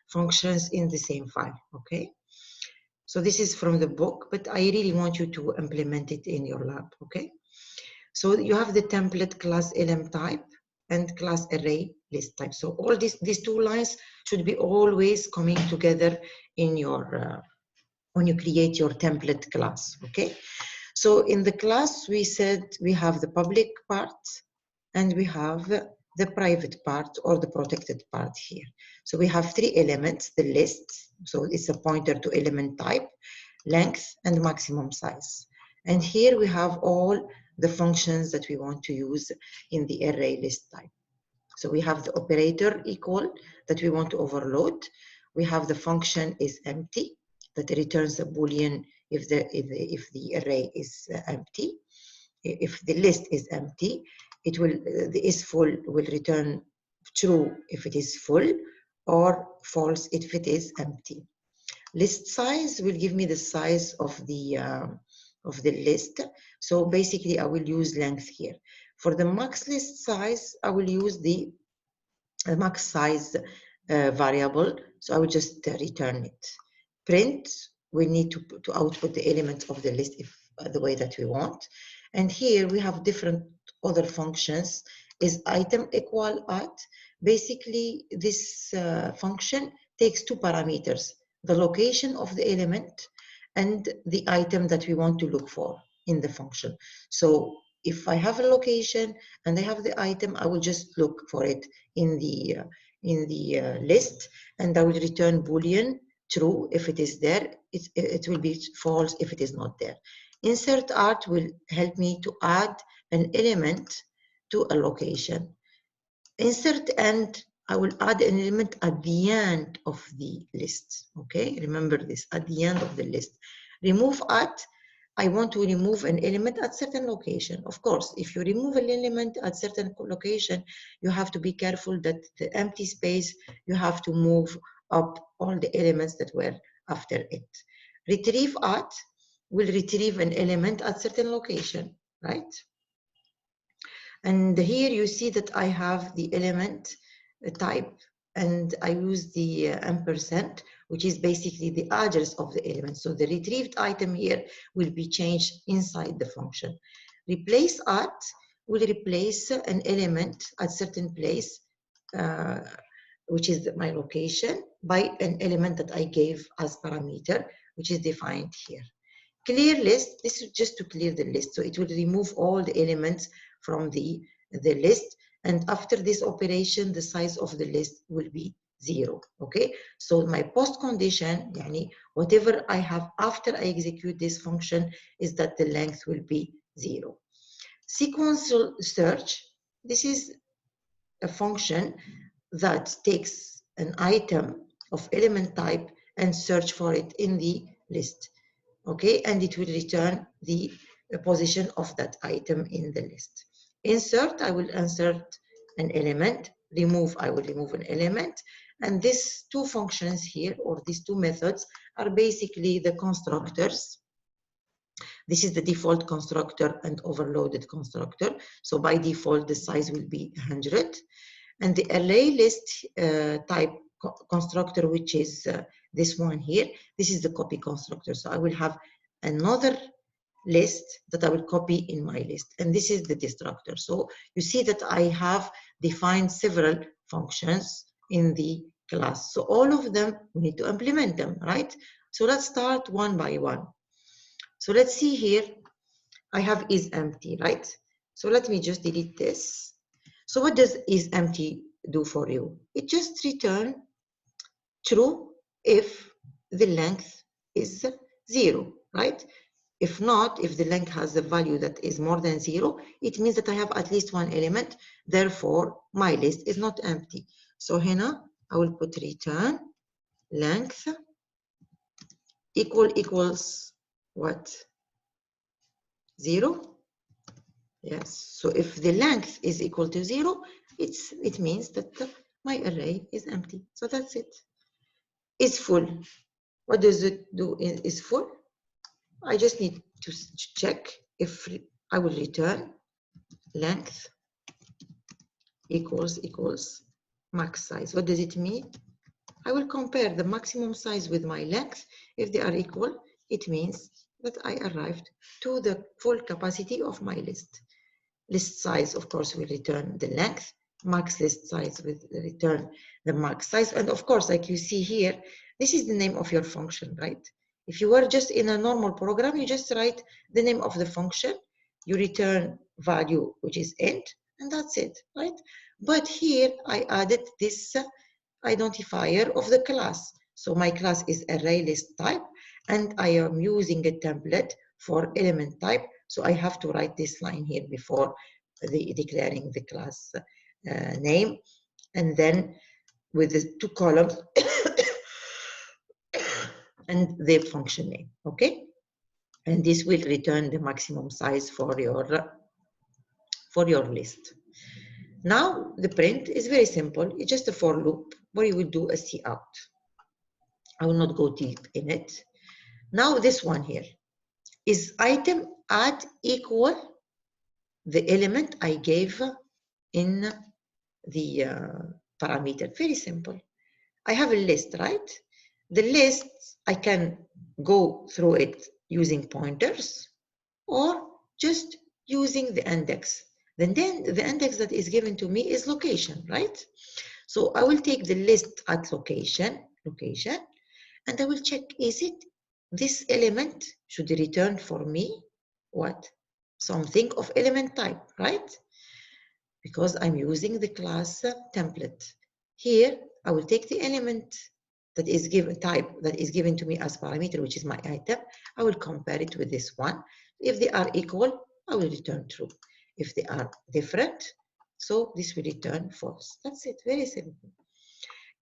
functions in the same file. Okay, so this is from the book, but I really want you to implement it in your lab. Okay, so you have the template class elem type and class array list type. So all these two lines should be always coming together in your when you create your template class. Okay, so in the class we said we have the public part and we have the private part or the protected part here. So we have three elements: the list, so it's a pointer to element type, length, and maximum size. And here we have all the functions that we want to use in the array list type. So we have the operator equal that we want to overload. We have the function is empty that returns a boolean if the array is empty. If the list is empty, it will the is full will return true if it is full, or false if it is empty. List size will give me the size of the list. So basically I will use length here. For the max list size, I will use the max size variable. So I will just return it. Print, we need to output the elements of the list if the way that we want. And here we have different other functions. Is item equal at? Basically, this function takes two parameters: the location of the element and the item that we want to look for in the function. So if I have a location and I have the item, I will just look for it in the list, and I will return boolean true if it is there. It will be false if it is not there. Insert art will help me to add an element to a location. Insert end, I will add an element at the end of the list. Okay, remember this, at the end of the list. Remove at, I want to remove an element at certain location. Of course, if you remove an element at certain location, you have to be careful that the empty space, you have to move up all the elements that were after it. Retrieve at will retrieve an element at certain location, right? And here you see that I have the element type, and I use the ampersand, which is basically the address of the element. So the retrieved item here will be changed inside the function. Replace at will replace an element at certain place, which is my location, by an element that I gave as parameter, which is defined here. Clear list, this is just to clear the list. So it will remove all the elements from the list. And after this operation, the size of the list will be 0. Okay, so my post condition, yani whatever I have after I execute this function, is that the length will be 0. Sequential search, this is a function that takes an item of element type and search for it in the list. Okay, and it will return the position of that item in the list. Insert, I will insert an element. Remove, I will remove an element. And these two functions here, or these two methods, are basically the constructors. This is the default constructor and overloaded constructor. So by default, the size will be 100. And the array list type constructor, which is this one here, this is the copy constructor. So I will have another list that I will copy in my list, and this is the destructor. So you see that I have defined several functions in the class. So all of them, we need to implement them, right? So let's start one by one. So let's see here, I have is empty, right? So let me just delete this. So what does is empty do for you? It just return true if the length is 0, right? If not, if the length has a value that is more than 0, it means that I have at least one element. Therefore, my list is not empty. So here I will put return length equals what? 0. Yes. So if the length is equal to 0, it means that my array is empty. So that's it. Is full. What does it do? Is full. I just need to check if I will return length equals max size. What does it mean? I will compare the maximum size with my length. If they are equal, it means that I arrived to the full capacity of my list. List size, of course, will return the length. Max list size will return the max size. And of course, like you see here, this is the name of your function, right? If you were just in a normal program, you just write the name of the function, you return value, which is int, and that's it, right? But here I added this identifier of the class. So my class is ArrayList type, and I am using a template for element type. So I have to write this line here before declaring the class name, and then with the 2 columns and the function name, okay? And this will return the maximum size for your list. Now the print is very simple. It's just a for loop where you will do a cout. I will not go deep in it. Now this one here is item add equal the element I gave in the parameter. Very simple. I have a list, right? The list, I can go through it using pointers or just using the index. Then the index that is given to me is location, right? So I will take the list at location, and I will check, is it this element should return for me what? Something of element type, right? Because I'm using the class template. Here, I will take the element that is given type that is given to me as parameter, which is my item. I will compare it with this one. If they are equal, I will return true. If they are different, so this will return false. That's it, very simple.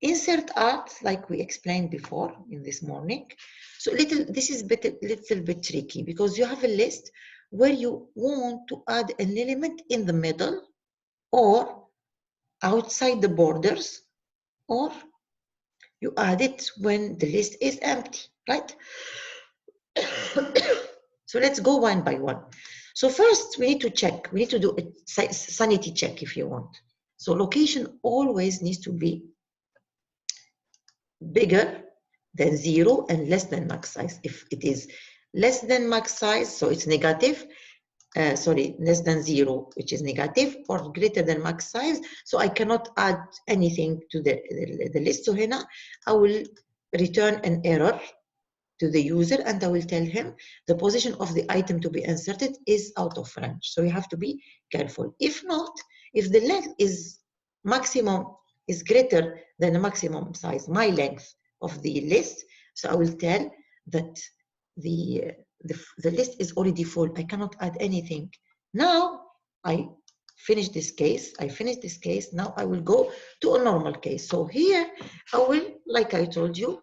Insert art, like we explained before in this morning. So this is little bit tricky because you have a list where you want to add an element in the middle or outside the borders, or you add it when the list is empty, right? So let's go one by one. So first we need to check, we need to do a sanity check if you want. So location always needs to be bigger than 0 and less than max size. If it is less than max size, so it's negative, less than 0, which is negative, or greater than max size, so I cannot add anything to the list. So here I will return an error to the user, and I will tell him the position of the item to be inserted is out of range. So you have to be careful. If not, if the length is maximum is greater than the maximum size, my length of the list, so I will tell that the list is already full. I cannot add anything. Now I finish this case. Now I will go to a normal case. So here I will, like I told you,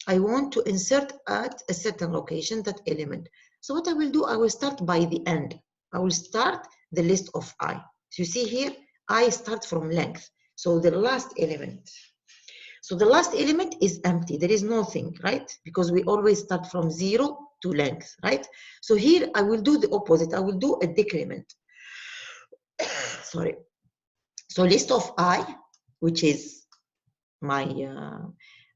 I want to insert at a certain location that element. So what I will do, I will start by the end. I will start the list of I. So you see here, I start from length. So the last element. So the last element is empty. There is nothing, right? Because we always start from 0 to length, right? So here I will do the opposite. I will do a decrement. Sorry. So list of I, which is my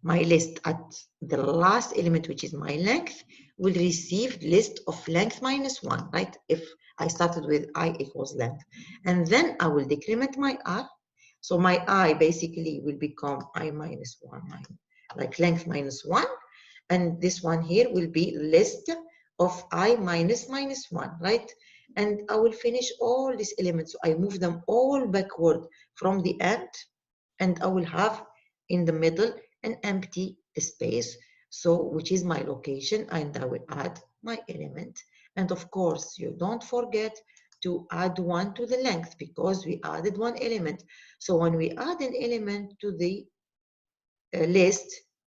list at the last element, which is my length, will receive list of length minus 1, right? If I started with I equals length. And then I will decrement my R. So my I basically will become I minus 1, like length minus 1. And this one here will be list of I minus 1, right? And I will finish all these elements. So I move them all backward from the end, and I will have in the middle an empty space, so which is my location, and I will add my element. And of course, you don't forget to add 1 to the length because we added 1 element. So when we add an element to the list,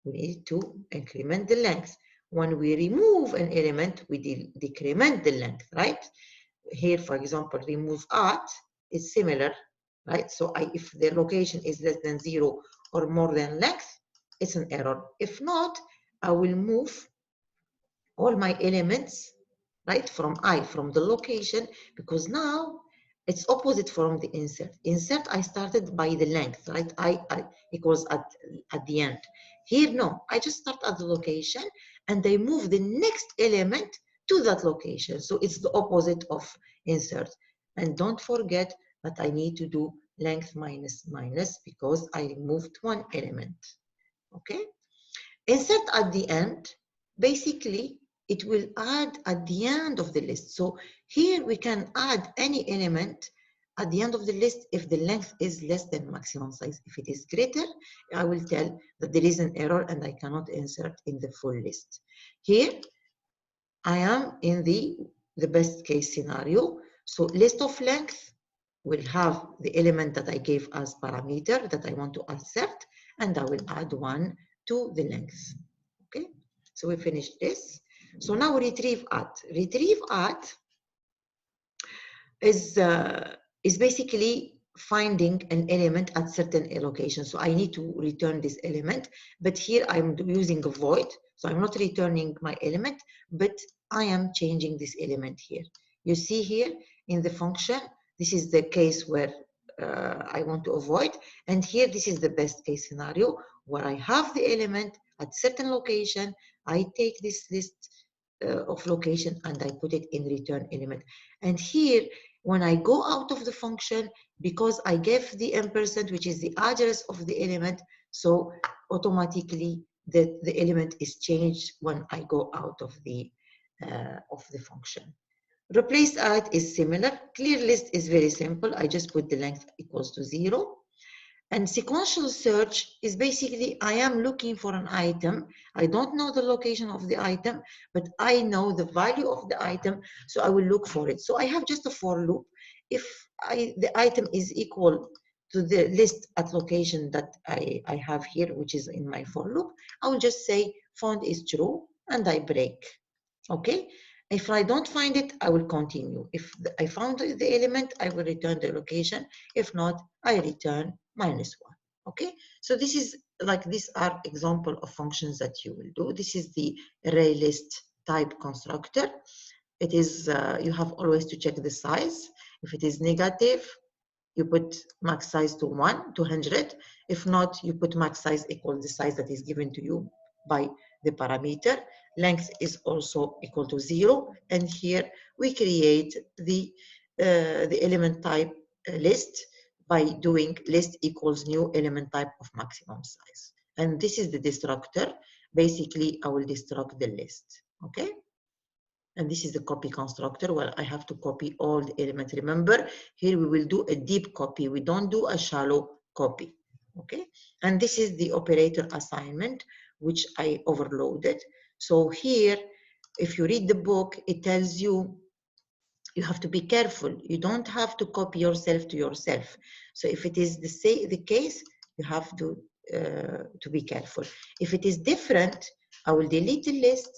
we need to increment the length. When we remove an element, we decrement the length, right? Here, for example, remove at is similar, right? So if the location is less than 0 or more than length, it's an error. If not, I will move all my elements, right, from the location, because now it's opposite from the insert. Insert, I started by the length, right? I equals at the end. Here, no, I just start at the location and I move the next element to that location. So it's the opposite of insert. And don't forget that I need to do length minus minus because I removed one element. Okay? Insert at the end, basically, it will add at the end of the list. So here we can add any element at the end of the list if the length is less than maximum size. If it is greater, I will tell that there is an error and I cannot insert in the full list. Here, I am in the best case scenario. So list of length will have the element that I gave as parameter that I want to insert, and I will add one to the length. Okay, so we finished this. So now retrieve at. Retrieve at is basically finding an element at certain location. So I need to return this element, but here I'm using a void. So I'm not returning my element, but I am changing this element here. You see here in the function, this is the case where I want to avoid. And here, this is the best case scenario where I have the element at certain location. I take this list of location and I put it in return element. And here, when I go out of the function, because I gave the ampersand, which is the address of the element, so automatically the element is changed when I go out of the function. Replace at is similar. Clear list is very simple. I just put the length equals to 0. And sequential search is basically I am looking for an item. I don't know the location of the item, but I know the value of the item, so I will look for it. So I have just a for loop. If the item is equal to the list at location that I have here, which is in my for loop, I will just say found is true and I break. Okay? If I don't find it, I will continue. If I found the element, I will return the location. If not, I return -1. Okay, so this is like, these are example of functions that you will do. This is the ArrayList type constructor. It is, you have always to check the size. If it is negative, you put max size to 200. If not, you put max size equal the size that is given to you by the parameter. Length is also equal to 0. And here we create the element type list by doing list equals new element type of maximum size. And this is the destructor. Basically, I will destruct the list. Okay? And this is the copy constructor. Well, I have to copy all the elements. Remember, here we will do a deep copy. We don't do a shallow copy. Okay? And this is the operator assignment, which I overloaded. So here, if you read the book, it tells you you have to be careful. You don't have to copy yourself to yourself. So if it is the case, you have to be careful. If it is different, I will delete the list.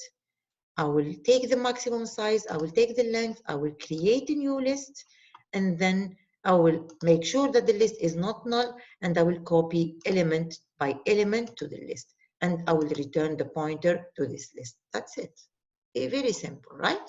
I will take the maximum size, I will take the length, I will create a new list, and then I will make sure that the list is not null, and I will copy element by element to the list, and I will return the pointer to this list. That's it. Very simple, right?